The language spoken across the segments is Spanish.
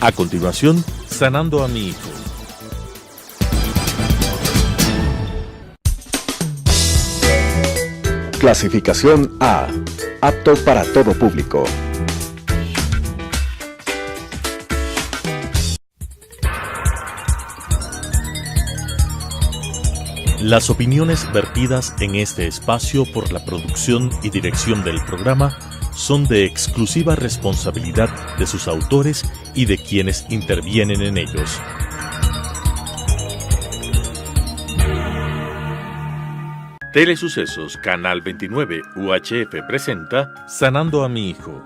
A continuación, Sanando a mi hijo. Clasificación A. Apto para todo público. Las opiniones vertidas en este espacio por la producción y dirección del programa son de exclusiva responsabilidad de sus autores y de quienes intervienen en ellos. Telesucesos Canal 29 UHF presenta Sanando a mi hijo,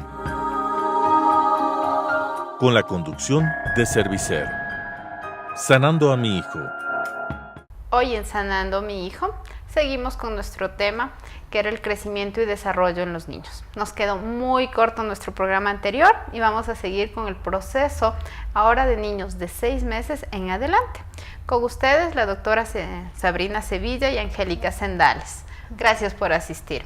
con la conducción de Servicer. Sanando a mi hijo. Hoy en Sanando a mi hijo seguimos con nuestro tema, que era el crecimiento y desarrollo en los niños. Nos quedó muy corto nuestro programa anterior y vamos a seguir con el proceso ahora de niños de 6 meses en adelante. Con ustedes la doctora Sabrina Sevilla y Angélica Sendales. Gracias por asistir.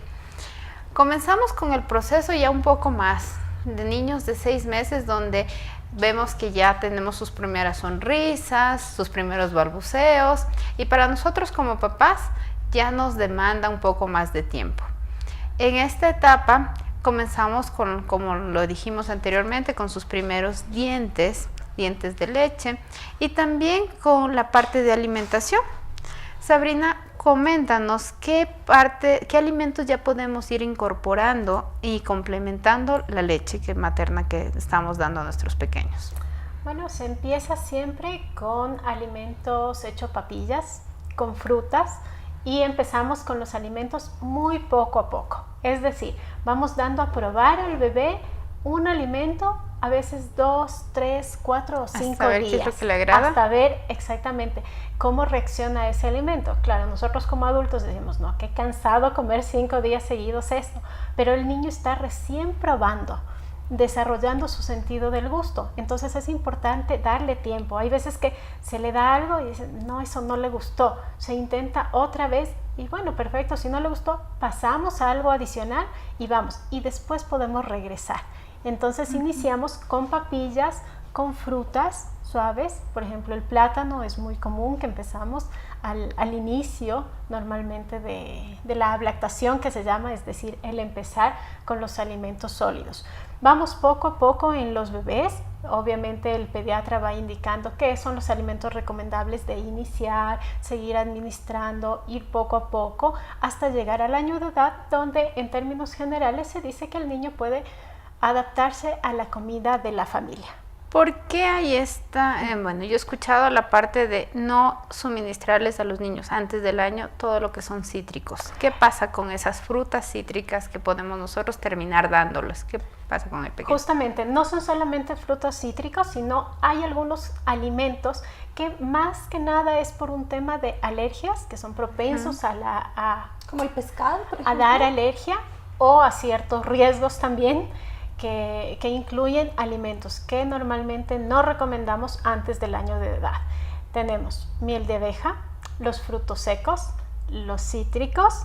Comenzamos con el proceso ya un poco más de niños de 6 meses, donde vemos que ya tenemos sus primeras sonrisas, sus primeros balbuceos, y para nosotros como papás ya nos demanda un poco más de tiempo. En esta etapa comenzamos con, como lo dijimos anteriormente, con sus primeros dientes de leche, y también con la parte de alimentación. Sabrina, coméntanos qué alimentos ya podemos ir incorporando y complementando la leche materna que estamos dando a nuestros pequeños. Bueno, se empieza siempre con alimentos hechos papillas, con frutas, y empezamos con los alimentos muy poco a poco. Es decir, vamos dando a probar al bebé un alimento, a veces 2, 3, 4 o 5 días. Hasta ver qué es lo que le agrada. Hasta ver exactamente cómo reacciona ese alimento. Claro, nosotros como adultos decimos, no, qué cansado comer 5 días seguidos esto. Pero el niño está recién probando, desarrollando su sentido del gusto. Entonces es importante darle tiempo. Hay veces que se le da algo y dice, no, eso no le gustó. Se intenta otra vez y bueno, perfecto, si no le gustó, pasamos a algo adicional y vamos. Y después podemos regresar. Entonces iniciamos con papillas, con frutas suaves. Por ejemplo, el plátano es muy común que empezamos al inicio normalmente de la lactación, que se llama, es decir, el empezar con los alimentos sólidos. Vamos poco a poco en los bebés. Obviamente el pediatra va indicando qué son los alimentos recomendables de iniciar, seguir administrando, ir poco a poco hasta llegar al año de edad, donde en términos generales se dice que el niño puede adaptarse a la comida de la familia. ¿Por qué hay esta? Bueno, yo he escuchado la parte de no suministrarles a los niños antes del año todo lo que son cítricos. ¿Qué pasa con esas frutas cítricas que podemos nosotros terminar dándoles? ¿Qué pasa con el pequeño? Justamente, no son solamente frutos cítricos, sino hay algunos alimentos que más que nada es por un tema de alergias, que son propensos como el pescado, por ejemplo, a dar alergia, o a ciertos riesgos también, que incluyen alimentos que normalmente no recomendamos antes del año de edad. Tenemos miel de abeja, los frutos secos, los cítricos,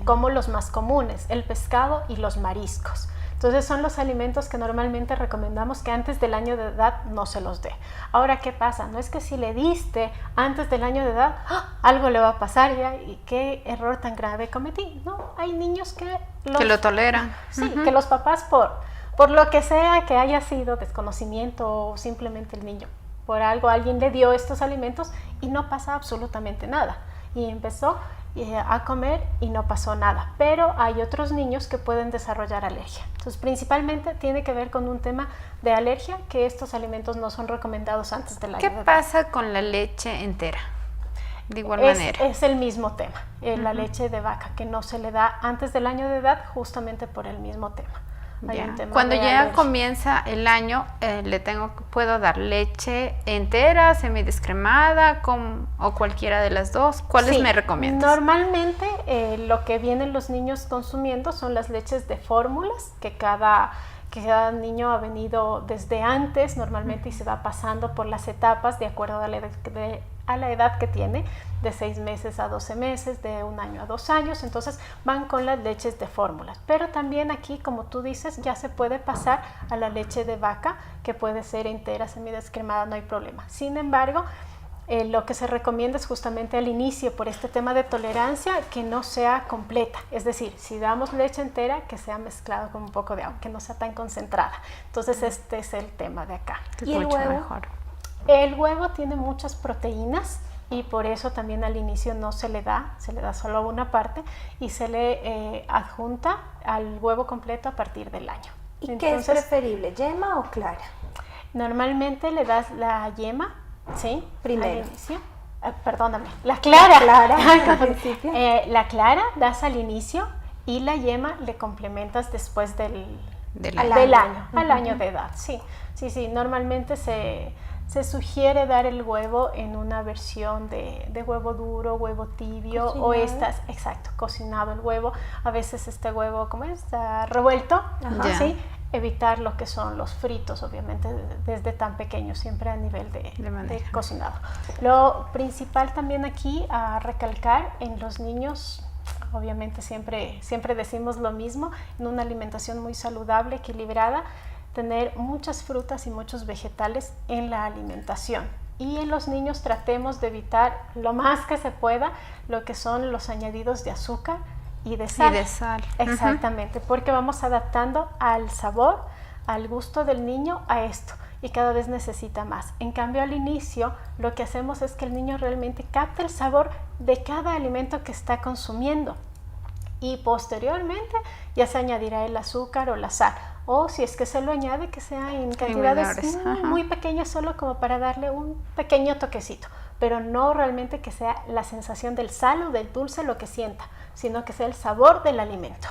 como los más comunes, el pescado y los mariscos. Entonces son los alimentos que normalmente recomendamos que antes del año de edad no se los dé. Ahora, ¿qué pasa? No es que si le diste antes del año de edad, algo le va a pasar ya, y qué error tan grave cometí. No, hay niños que lo toleran. Sí, que los papás por lo que sea que haya sido desconocimiento, o simplemente el niño por algo, alguien le dio estos alimentos y no pasa absolutamente nada. Y empezó a comer y no pasó nada. Pero hay otros niños que pueden desarrollar alergia. Entonces, principalmente tiene que ver con un tema de alergia, que estos alimentos no son recomendados antes del año de edad. ¿Qué pasa con la leche entera? De igual manera. Es el mismo tema, la leche de vaca, que no se le da antes del año de edad justamente por el mismo tema. Cuando ya comienza el año, puedo dar leche entera, semidescremada, o cualquiera de las dos. ¿Cuáles me recomiendas? Normalmente lo que vienen los niños consumiendo son las leches de fórmulas, que que cada niño ha venido desde antes normalmente y se va pasando por las etapas de acuerdo a la edad que tiene, de 6 meses a 12 meses, de 1 año a 2 años, entonces van con las leches de fórmulas. Pero también aquí, como tú dices, ya se puede pasar a la leche de vaca, que puede ser entera, semidescremada, no hay problema. Sin embargo, lo que se recomienda es justamente al inicio, por este tema de tolerancia, que no sea completa. Es decir, si damos leche entera, que sea mezclado con un poco de agua, que no sea tan concentrada. Entonces este es el tema de acá. ¿Y el huevo? Mejor. El huevo tiene muchas proteínas y por eso también al inicio no se le da solo una parte y se le adjunta al huevo completo a partir del año. ¿Y qué es preferible, yema o clara? Normalmente le das la yema, ¿sí? Primero. Al inicio. Perdóname, la clara. Al principio. La clara das al inicio y la yema le complementas después del año, al año de edad. Sí. Normalmente se sugiere dar el huevo en una versión de huevo duro, huevo tibio, cocinado. O exacto, cocinado el huevo. A veces este huevo, ¿cómo es? Está revuelto, ¿sí? Evitar lo que son los fritos, obviamente, desde tan pequeño, siempre a nivel de cocinado. Lo principal también aquí a recalcar en los niños, obviamente siempre decimos lo mismo, en una alimentación muy saludable, equilibrada, tener muchas frutas y muchos vegetales en la alimentación. Y en los niños tratemos de evitar lo más que se pueda lo que son los añadidos de azúcar y de sal. Exactamente, porque vamos adaptando al sabor, al gusto del niño a esto y cada vez necesita más. En cambio, al inicio lo que hacemos es que el niño realmente capte el sabor de cada alimento que está consumiendo y posteriormente ya se añadirá el azúcar o la sal, o si es que se lo añade, que sea en cantidades muy pequeñas, solo como para darle un pequeño toquecito, pero no realmente que sea la sensación del sal o del dulce lo que sienta, sino que sea el sabor del alimento.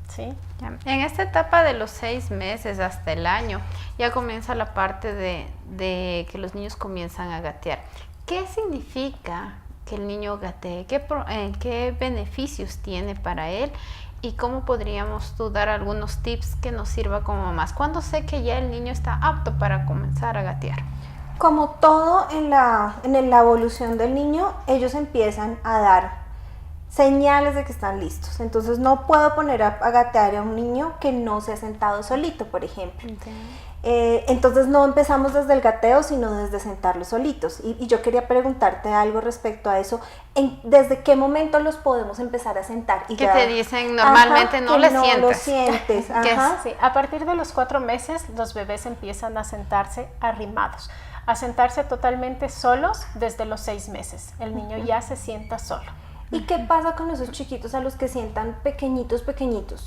¿Sí? En esta etapa de los 6 meses hasta el año ya comienza la parte de que los niños comienzan a gatear. ¿Qué significa que el niño gatee? ¿Qué beneficios tiene para él? ¿Y cómo podríamos dar algunos tips que nos sirva como mamás? ¿Cuándo sé que ya el niño está apto para comenzar a gatear? Como todo en la evolución del niño, ellos empiezan a dar señales de que están listos. Entonces no puedo poner a gatear a un niño que no se ha sentado solito, por ejemplo. Entonces no empezamos desde el gateo, sino desde sentarlos solitos. Y yo quería preguntarte algo respecto a eso. ¿Desde qué momento los podemos empezar a sentar? Y que te dicen normalmente no le sientes. No lo sientes. Sí, a partir de los 4 meses los bebés empiezan a sentarse arrimados, a sentarse totalmente solos desde los 6 meses. El niño ya se sienta solo. ¿Y qué pasa con esos chiquitos a los que sientan pequeñitos,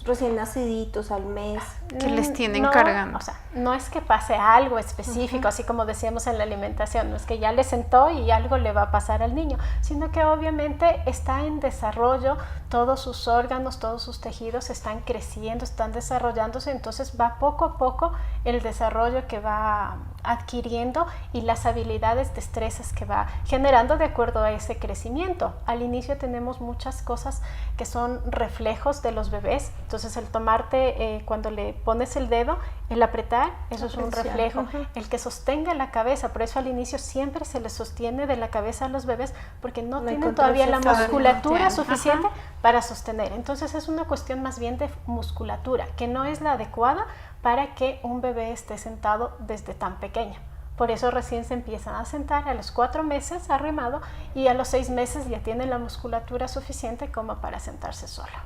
recién naciditos al mes? Que les tienen cargando. O sea, no es que pase algo específico, así como decíamos en la alimentación, no es que ya le sentó y algo le va a pasar al niño, sino que obviamente está en desarrollo, todos sus órganos, todos sus tejidos están creciendo, están desarrollándose, entonces va poco a poco el desarrollo que va adquiriendo y las habilidades, destrezas que va generando de acuerdo a ese crecimiento. Al inicio tenemos muchas cosas que son reflejos de los bebés, entonces el tomarte cuando le pones el dedo, el apretar, eso es un reflejo. El que sostenga la cabeza, por eso al inicio siempre se les sostiene de la cabeza a los bebés porque no tienen todavía la musculatura suficiente para sostener. Entonces es una cuestión más bien de musculatura, que no es la adecuada para que un bebé esté sentado desde tan pequeño. Por eso recién se empiezan a sentar a los 4 meses arrimado y a los 6 meses ya tienen la musculatura suficiente como para sentarse sola.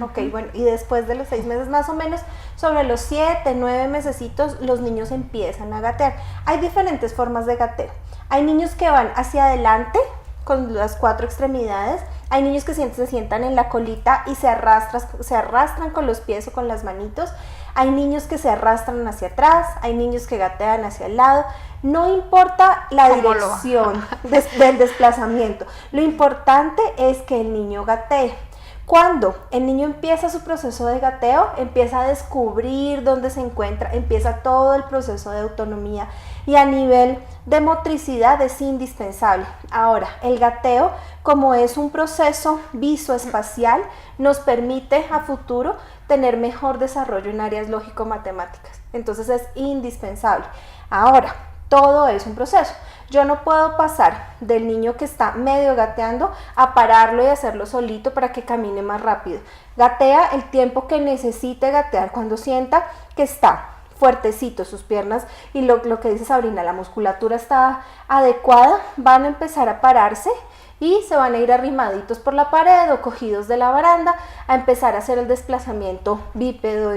Ok, bueno, y después de los 6 meses más o menos, sobre los 7, 9 mesecitos, los niños empiezan a gatear. Hay diferentes formas de gateo. Hay niños que van hacia adelante con las 4 extremidades. Hay niños que se sientan en la colita y se arrastran con los pies o con las manitos. Hay niños que se arrastran hacia atrás, hay niños que gatean hacia el lado. No importa la dirección del desplazamiento, lo importante es que el niño gatee. Cuando el niño empieza su proceso de gateo, empieza a descubrir dónde se encuentra, empieza todo el proceso de autonomía y a nivel de motricidad es indispensable. Ahora, el gateo, como es un proceso visoespacial, nos permite a futuro tener mejor desarrollo en áreas lógico-matemáticas. Entonces es indispensable. Ahora, todo es un proceso. Yo no puedo pasar del niño que está medio gateando a pararlo y hacerlo solito para que camine más rápido. Gatea el tiempo que necesite gatear. Cuando sienta que está fuertecito sus piernas y lo que dice Sabrina, la musculatura está adecuada, van a empezar a pararse y se van a ir arrimaditos por la pared o cogidos de la baranda a empezar a hacer el desplazamiento bípedo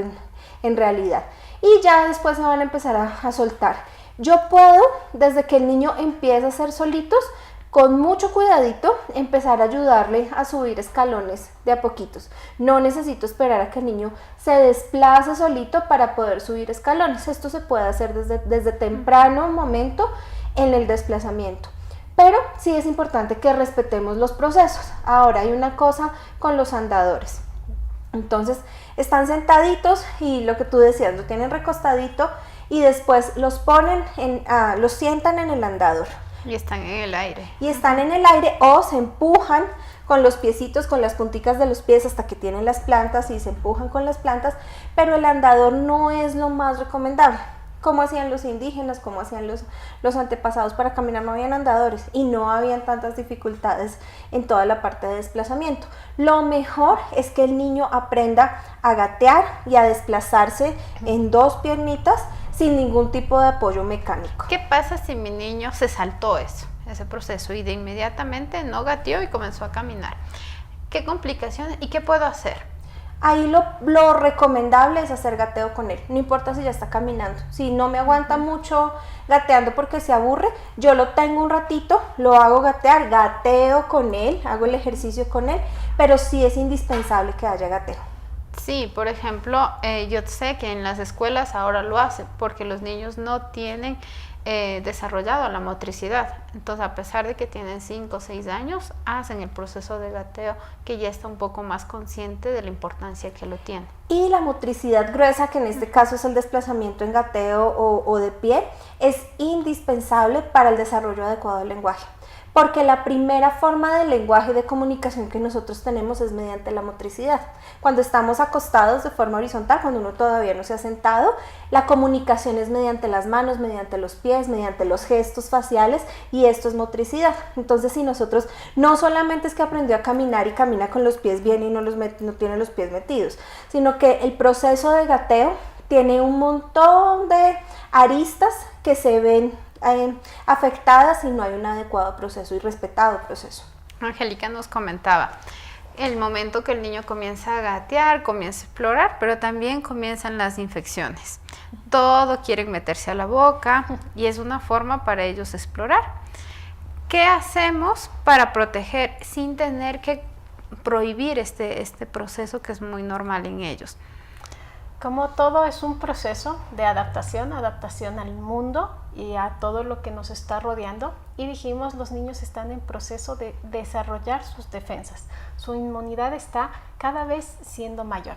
en realidad. Y ya después se van a empezar a soltar. Yo puedo, desde que el niño empieza a hacer solitos, con mucho cuidadito, empezar a ayudarle a subir escalones de a poquitos. No necesito esperar a que el niño se desplace solito para poder subir escalones. Esto se puede hacer desde temprano momento en el desplazamiento. Pero sí es importante que respetemos los procesos. Ahora hay una cosa con los andadores. Entonces están sentaditos y lo que tú decías, lo tienen recostadito y después los ponen, los sientan en el andador. Y están en el aire. Y están en el aire o se empujan con los piecitos, con las punticas de los pies hasta que tienen las plantas y se empujan con las plantas, pero el andador no es lo más recomendable. Como hacían los indígenas, como hacían los antepasados para caminar, no habían andadores y no habían tantas dificultades en toda la parte de desplazamiento. Lo mejor es que el niño aprenda a gatear y a desplazarse en dos piernitas sin ningún tipo de apoyo mecánico. ¿Qué pasa si mi niño se saltó ese proceso y de inmediatamente no gateó y comenzó a caminar? ¿Qué complicaciones y qué puedo hacer? Ahí lo recomendable es hacer gateo con él, no importa si ya está caminando. Si no me aguanta mucho gateando porque se aburre, yo lo tengo un ratito, lo hago gatear, gateo con él, hago el ejercicio con él, pero sí es indispensable que haya gateo. Sí, por ejemplo, yo sé que en las escuelas ahora lo hacen porque los niños no tienen desarrollado la motricidad. Entonces, a pesar de que tienen 5 o 6 años, hacen el proceso de gateo que ya está un poco más consciente de la importancia que lo tiene. Y la motricidad gruesa, que en este caso es el desplazamiento en gateo o de pie, es indispensable para el desarrollo adecuado del lenguaje. Porque la primera forma de lenguaje de comunicación que nosotros tenemos es mediante la motricidad. Cuando estamos acostados de forma horizontal, cuando uno todavía no se ha sentado, la comunicación es mediante las manos, mediante los pies, mediante los gestos faciales, y esto es motricidad. Entonces, si nosotros no solamente es que aprendió a caminar y camina con los pies bien y no tiene los pies metidos, sino que el proceso de gateo tiene un montón de aristas que se ven afectadas si no hay un adecuado proceso y respetado proceso. Angélica nos comentaba el momento que el niño comienza a gatear, comienza a explorar, pero también comienzan las infecciones. Todo quieren meterse a la boca y es una forma para ellos explorar. ¿Qué hacemos para proteger sin tener que prohibir este proceso que es muy normal en ellos? Como todo es un proceso de adaptación al mundo y a todo lo que nos está rodeando, y dijimos, los niños están en proceso de desarrollar sus defensas. Su inmunidad está cada vez siendo mayor.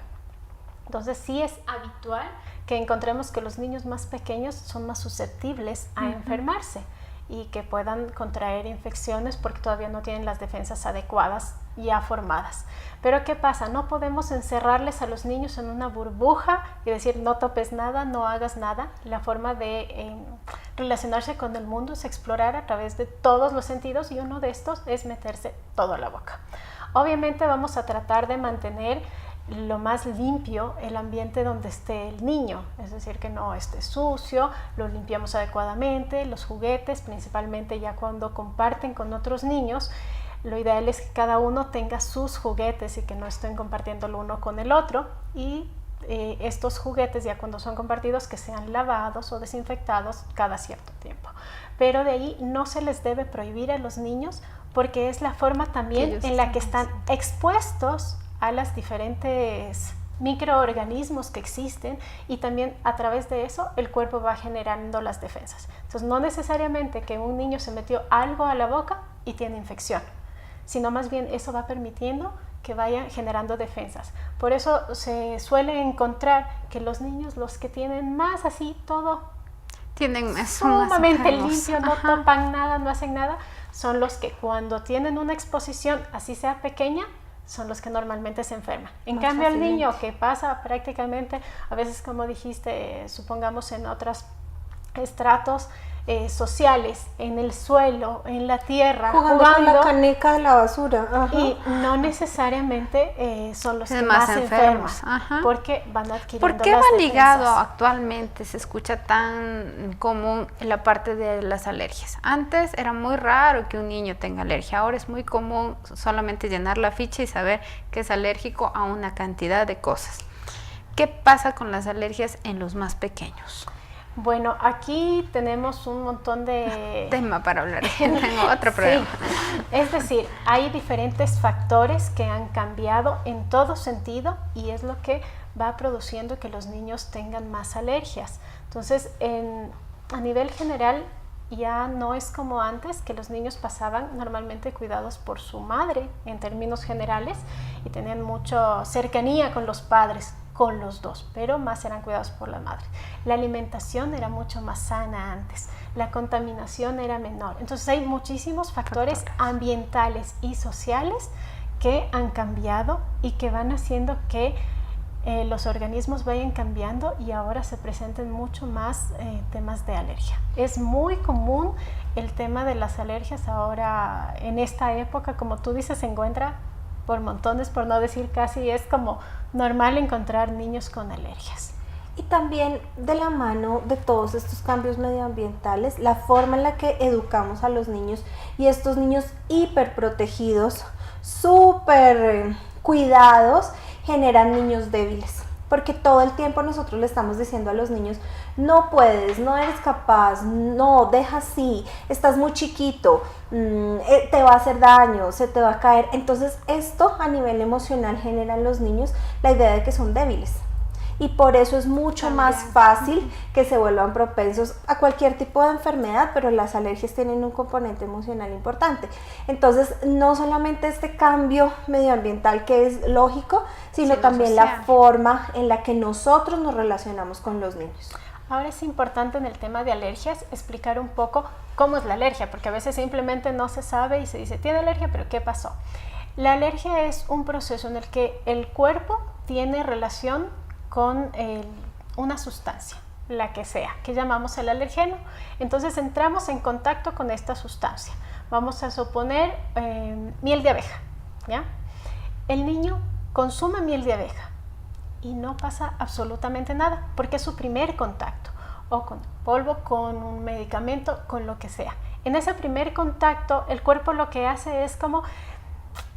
Entonces sí es habitual que encontremos que los niños más pequeños son más susceptibles a enfermarse y que puedan contraer infecciones porque todavía no tienen las defensas adecuadas ya formadas. Pero ¿qué pasa? No podemos encerrarles a los niños en una burbuja y decir no topes nada, no hagas nada. La forma de relacionarse con el mundo es explorar a través de todos los sentidos, y uno de estos es meterse todo a la boca. Obviamente vamos a tratar de mantener lo más limpio el ambiente donde esté el niño, es decir, que no esté sucio, lo limpiamos adecuadamente, los juguetes, principalmente ya cuando comparten con otros niños, lo ideal es que cada uno tenga sus juguetes y que no estén compartiendo el uno con el otro, y estos juguetes ya cuando son compartidos que sean lavados o desinfectados cada cierto tiempo. Pero de ahí no se les debe prohibir a los niños porque es la forma también en la que están expuestos a las diferentes microorganismos que existen, y también a través de eso el cuerpo va generando las defensas. Entonces no necesariamente que un niño se metió algo a la boca y tiene infección, sino más bien eso va permitiendo que vayan generando defensas. Por eso se suele encontrar que los niños, los que tienen más así todo sumamente limpio, no topan nada, no hacen nada, son los que cuando tienen una exposición, así sea pequeña, son los que normalmente se enferman. En Más cambio, el fácilmente. niño que pasa prácticamente, a veces como dijiste, supongamos en otros estratos sociales, en el suelo, en la tierra, Jugando con la caneca de la basura. Ajá. y no necesariamente son los Es que más más enfermos, enferman, ajá. porque van adquiriendo ¿Por qué las va ligado defensas. actualmente? Se escucha tan común en la parte de las alergias. Antes era muy raro que un niño tenga alergia, ahora es muy común solamente llenar la ficha y saber que es alérgico a una cantidad de cosas. ¿Qué pasa con las alergias en los más pequeños? Bueno, aquí tenemos un montón de Tema para hablar, tengo otro programa. Sí, es decir, hay diferentes factores que han cambiado en todo sentido y es lo que va produciendo que los niños tengan más alergias. Entonces, a nivel general, ya no es como antes, que los niños pasaban normalmente cuidados por su madre en términos generales y tenían mucha cercanía con los padres, con los dos, pero más eran cuidados por la madre. La alimentación era mucho más sana antes, la contaminación era menor. Entonces hay muchísimos factores ambientales y sociales que han cambiado y que van haciendo que los organismos vayan cambiando y ahora se presenten mucho más temas de alergia. Es muy común el tema de las alergias ahora en esta época, como tú dices, se encuentra por montones, por no decir casi, es como normal encontrar niños con alergias. Y también de la mano de todos estos cambios medioambientales, la forma en la que educamos a los niños y estos niños hiperprotegidos, súper cuidados, generan niños débiles. Porque todo el tiempo nosotros le estamos diciendo a los niños, no puedes, no eres capaz, no, deja así, estás muy chiquito, te va a hacer daño, se te va a caer. Entonces esto a nivel emocional genera en los niños la idea de que son débiles. Y por eso es mucho más fácil que se vuelvan propensos a cualquier tipo de enfermedad, pero las alergias tienen un componente emocional importante. Entonces, no solamente este cambio medioambiental que es lógico, sino también la forma en la que nosotros nos relacionamos con los niños. Ahora es importante en el tema de alergias explicar un poco cómo es la alergia, porque a veces simplemente no se sabe y se dice, tiene alergia, pero ¿qué pasó? La alergia es un proceso en el que el cuerpo tiene relación con una sustancia, la que sea, que llamamos el alergeno. Entonces entramos en contacto con esta sustancia. Vamos a suponer miel de abeja, ¿ya? El niño consume miel de abeja y no pasa absolutamente nada, porque es su primer contacto, o con polvo, con un medicamento, con lo que sea. En ese primer contacto, el cuerpo lo que hace es como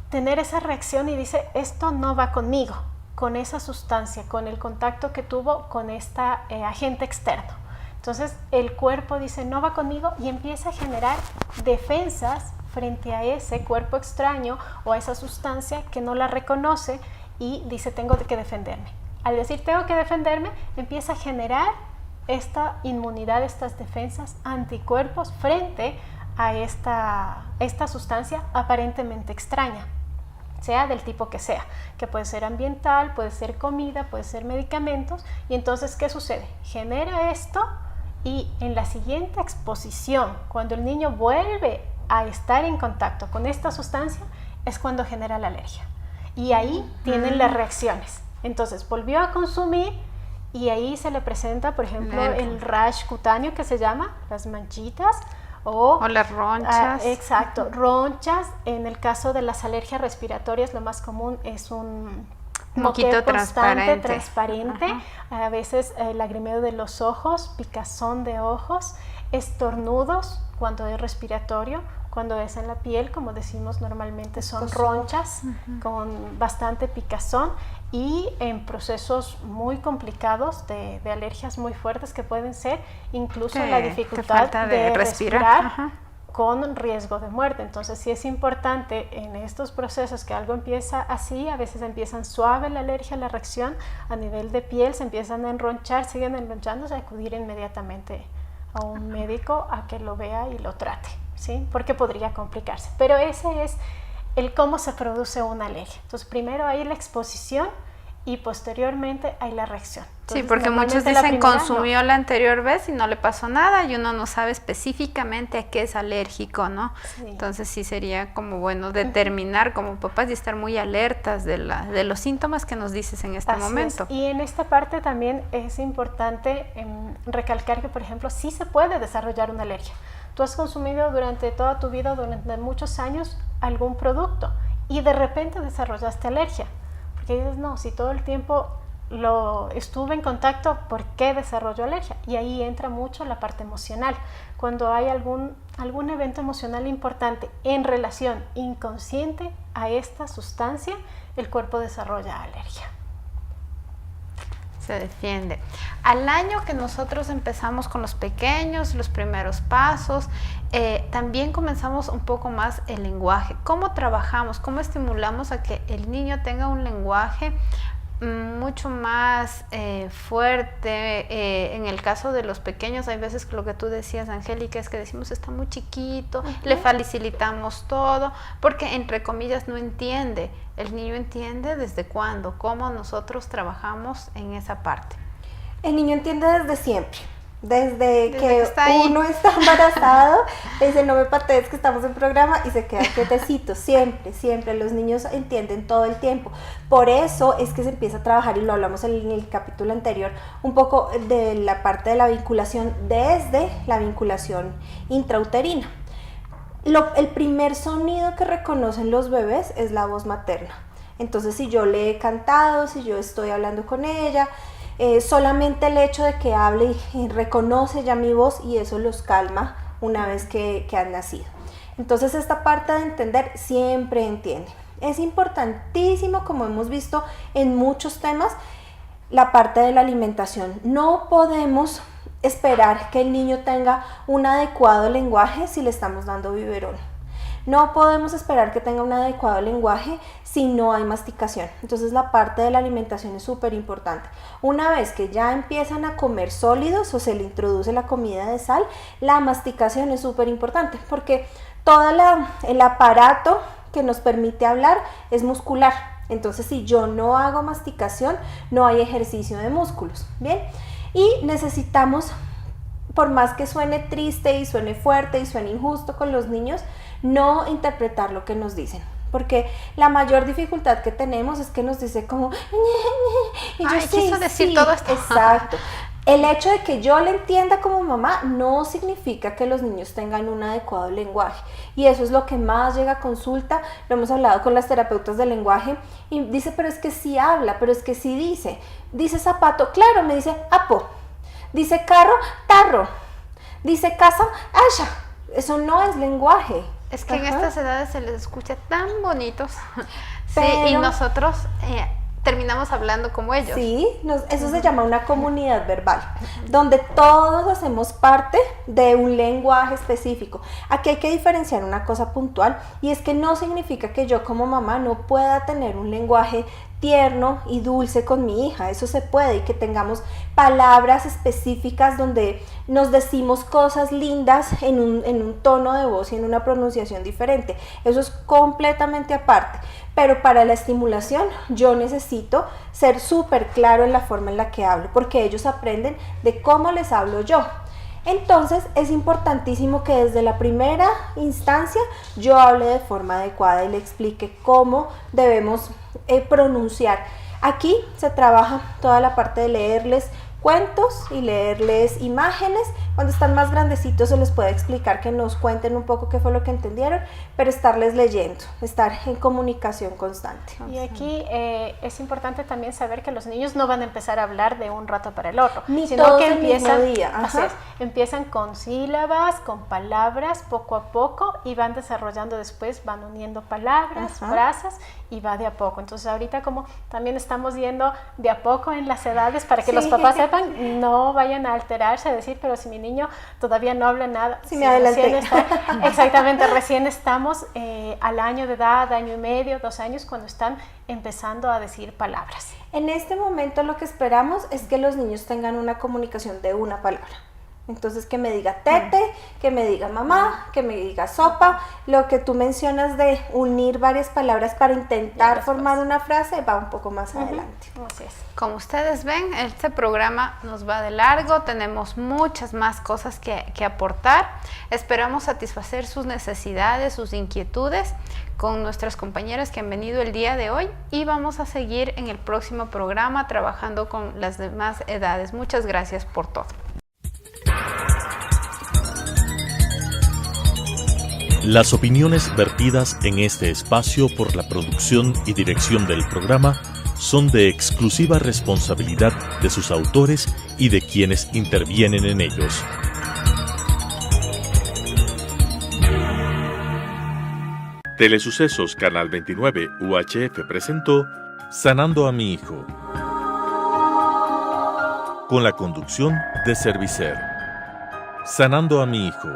tener esa reacción y dice, esto no va conmigo, con esa sustancia, con el contacto que tuvo con este agente externo. Entonces el cuerpo dice no va conmigo y empieza a generar defensas frente a ese cuerpo extraño o a esa sustancia que no la reconoce y dice tengo que defenderme. Al decir tengo que defenderme, empieza a generar esta inmunidad, estas defensas, anticuerpos frente a esta sustancia aparentemente extraña, sea del tipo que sea, que puede ser ambiental, puede ser comida, puede ser medicamentos. Y entonces, ¿qué sucede? Genera esto y en la siguiente exposición, cuando el niño vuelve a estar en contacto con esta sustancia, es cuando genera la alergia. Y ahí tienen las reacciones. Entonces, volvió a consumir y ahí se le presenta, por ejemplo, el rash cutáneo que se llama, las manchitas, o las ronchas. Exacto, ronchas. En el caso de las alergias respiratorias, lo más común es un moquito transparente. A veces lagrimeo de los ojos, picazón de ojos, estornudos cuando es respiratorio, cuando es en la piel, como decimos normalmente, son ronchas con bastante picazón. Y en procesos muy complicados de alergias muy fuertes que pueden ser incluso la dificultad de respirar con riesgo de muerte. Entonces sí es importante en estos procesos que algo empieza así, a veces empiezan suave la alergia, la reacción a nivel de piel, se empiezan a enronchar, siguen enronchándose, acudir inmediatamente a un médico a que lo vea y lo trate, ¿sí? Porque podría complicarse. Pero ese es el cómo se produce una alergia. Entonces primero hay la exposición y posteriormente hay la reacción. Sí, porque muchos dicen consumió la anterior vez y no le pasó nada y uno no sabe específicamente a qué es alérgico, ¿no? Sí. Entonces sí sería como bueno determinar como papás y estar muy alertas de los síntomas que nos dices en este momento. Y en esta parte también es importante recalcar que, por ejemplo, sí se puede desarrollar una alergia. Tú has consumido durante toda tu vida, durante muchos años, algún producto y de repente desarrollaste alergia. Porque dices, no, si todo el tiempo lo estuve en contacto, ¿por qué desarrolló alergia? Y ahí entra mucho la parte emocional. Cuando hay algún evento emocional importante en relación inconsciente a esta sustancia, el cuerpo desarrolla alergia. Se defiende. Al año que nosotros empezamos con los pequeños, los primeros pasos, también comenzamos un poco más el lenguaje. ¿Cómo trabajamos? ¿Cómo estimulamos a que el niño tenga un lenguaje mucho más fuerte? En el caso de los pequeños hay veces que lo que tú decías, Angélica, es que decimos está muy chiquito, le facilitamos todo, porque entre comillas no entiende. El niño entiende desde cuándo, cómo nosotros trabajamos en esa parte. El niño entiende desde siempre. Desde que uno está embarazado, dice no me patees que estamos en programa y se queda quietecito, siempre, los niños entienden todo el tiempo. Por eso es que se empieza a trabajar, y lo hablamos en el capítulo anterior, un poco de la parte de la vinculación, desde la vinculación intrauterina. El primer sonido que reconocen los bebés es la voz materna. Entonces si yo le he cantado, si yo estoy hablando con ella, solamente el hecho de que hable y reconoce ya mi voz, y eso los calma una vez que han nacido. Entonces esta parte de entender, siempre entiende. Es importantísimo, como hemos visto en muchos temas, la parte de la alimentación. No podemos esperar que el niño tenga un adecuado lenguaje si le estamos dando biberón. No podemos esperar que tenga un adecuado lenguaje si no hay masticación. Entonces la parte de la alimentación es súper importante. Una vez que ya empiezan a comer sólidos o se le introduce la comida de sal, la masticación es súper importante, porque todo el aparato que nos permite hablar es muscular. Entonces si yo no hago masticación, no hay ejercicio de músculos. ¿Bien? Y necesitamos, por más que suene triste y suene fuerte y suene injusto con los niños, no interpretar lo que nos dicen, porque la mayor dificultad que tenemos es que nos dice como y yo quiso decir todo esto. Exacto. El hecho de que yo le entienda como mamá no significa que los niños tengan un adecuado lenguaje, y eso es lo que más llega a consulta. Lo hemos hablado con las terapeutas del lenguaje y dice, pero es que sí habla, pero es que sí dice zapato, claro, me dice apo, dice carro, tarro, dice casa, asha. Eso no es lenguaje. Es que en estas edades se les escucha tan bonitos. Sí, y nosotros terminamos hablando como ellos. Sí, eso se llama una comunidad verbal, donde todos hacemos parte de un lenguaje específico. Aquí hay que diferenciar una cosa puntual, y es que no significa que yo como mamá no pueda tener un lenguaje tierno y dulce con mi hija. Eso se puede, y que tengamos palabras específicas donde nos decimos cosas lindas en un tono de voz y en una pronunciación diferente. Eso es completamente aparte. Pero para la estimulación yo necesito ser súper claro en la forma en la que hablo, porque ellos aprenden de cómo les hablo yo. Entonces es importantísimo que desde la primera instancia yo hable de forma adecuada y le explique cómo debemos pronunciar. Aquí se trabaja toda la parte de leerles cuentos y leerles imágenes. Cuando están más grandecitos se les puede explicar que nos cuenten un poco qué fue lo que entendieron, pero estarles leyendo, estar en comunicación constante. Y aquí es importante también saber que los niños no van a empezar a hablar de un rato para el otro, sino que empiezan el mismo día. Así es, empiezan con sílabas, con palabras, poco a poco, y van desarrollando después, van uniendo palabras, frases, y va de a poco. Entonces ahorita, como también estamos yendo de a poco en las edades, para que los papás sepan, no vayan a alterarse, a decir, pero si mi niño todavía no habla nada. Sí, me adelanté. Exactamente, recién estamos al año de edad, año y medio, 2 años, cuando están empezando a decir palabras. En este momento lo que esperamos es que los niños tengan una comunicación de una palabra. Entonces que me diga tete, que me diga mamá, que me diga sopa. Lo que tú mencionas de unir varias palabras para intentar formar una frase va un poco más adelante. Así es. Como ustedes ven, este programa nos va de largo, tenemos muchas más cosas que aportar. Esperamos satisfacer sus necesidades, sus inquietudes con nuestras compañeras que han venido el día de hoy y vamos a seguir en el próximo programa trabajando con las demás edades. Muchas gracias por todo. Las opiniones vertidas en este espacio por la producción y dirección del programa son de exclusiva responsabilidad de sus autores y de quienes intervienen en ellos. Telesucesos Canal 29 UHF presentó Sanando a mi hijo, con la conducción de Servicer. Sanando a mi hijo.